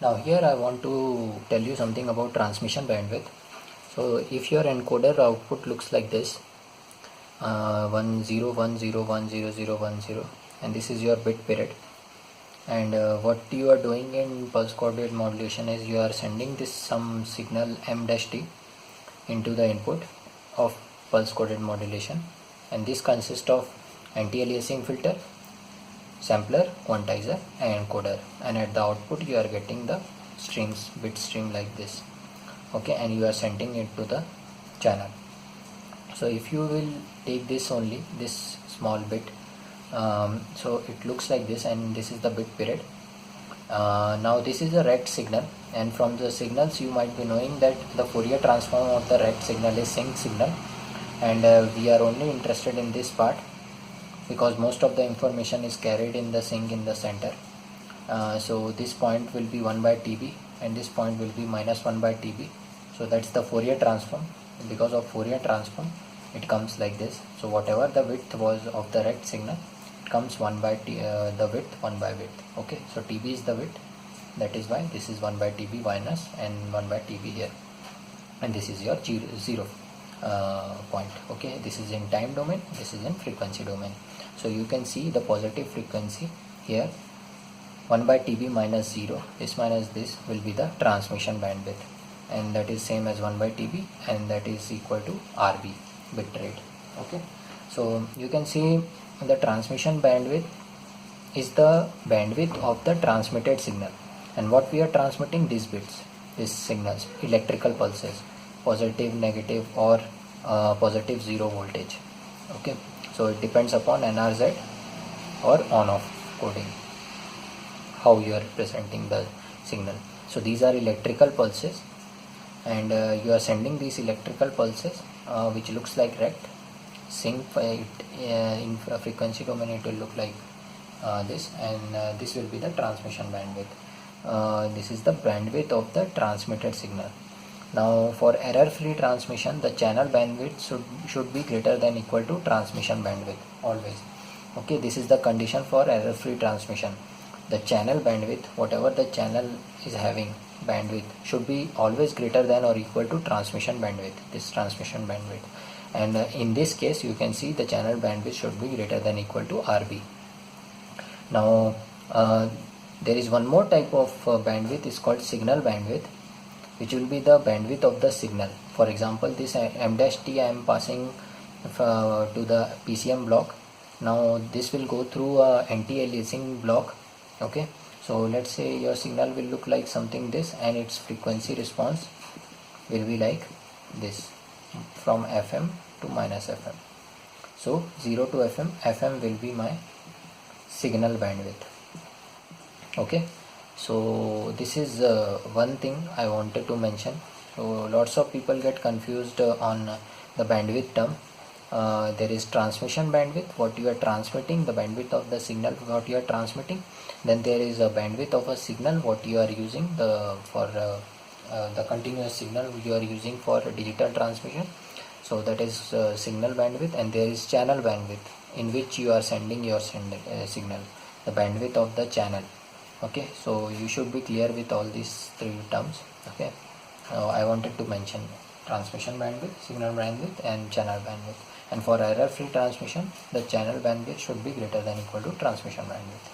Now here I want to tell you something about transmission bandwidth. So if your encoder output looks like this, 1010100010, and this is your bit period, and what you are doing in pulse coordinate modulation is you are sending this some signal m-t into the input of pulse coordinate modulation, and this consists of anti-aliasing filter, sampler, quantizer and encoder, and at the output you are getting the streams, bit stream like this. Okay, and you are sending it to the channel. So if you will take this only, this small bit, so it looks like this, and this is the bit period. Now this is a rect signal, and from the signals you might be knowing that the Fourier transform of the rect signal is sinc signal, and we are only interested in this part because most of the information is carried in the sinc in the center. So this point will be 1 by TB and this point will be minus 1 by TB. So that's the Fourier transform. Because of Fourier transform it comes like this. So whatever the width was of the rect signal, it comes 1 by the width 1 by width. Okay, so TB is the width, that is why this is 1 by TB minus and 1 by TB here, and this is your 0 point. Okay, this is in time domain, this is in frequency domain. So you can see the positive frequency here, 1 by TB minus 0, this minus this will be the transmission bandwidth, and that is same as 1 by TB, and that is equal to RB, bit rate. Okay, so you can see the transmission bandwidth is the bandwidth of the transmitted signal, and what we are transmitting, these bits, these signals, electrical pulses, positive, negative or positive zero voltage. Okay, so it depends upon NRZ or on off coding, how you are representing the signal. So these are electrical pulses, and you are sending these electrical pulses which looks like rect sinc. In frequency domain it will look like this, and this will be the transmission bandwidth. This is the bandwidth of the transmitted signal. Now for error free transmission, the channel bandwidth should be greater than equal to transmission bandwidth always. Okay, this is the condition for error free transmission. The channel bandwidth, whatever the channel is having bandwidth, should be always greater than or equal to transmission bandwidth, this transmission bandwidth. And in this case you can see the channel bandwidth should be greater than equal to RB. Now there is one more type of bandwidth, is called signal bandwidth, which will be the bandwidth of the signal. For example, this m-t I am passing to the PCM block. Now this will go through a anti-aliasing block. Okay, so let's say your signal will look like something this, and its frequency response will be like this, from FM to minus FM. So 0 to FM will be my signal bandwidth. Okay, so this is one thing I wanted to mention. So lots of people get confused on the bandwidth term. There is transmission bandwidth, what you are transmitting, the bandwidth of the signal what you are transmitting. Then there is a bandwidth of a signal, what you are using for the continuous signal you are using for digital transmission. So that is signal bandwidth. And there is channel bandwidth, in which you are sending your signal, the bandwidth of the channel. Okay, so you should be clear with all these three terms. Okay, I wanted to mention transmission bandwidth, signal bandwidth and channel bandwidth. And for error free transmission, the channel bandwidth should be greater than equal to transmission bandwidth.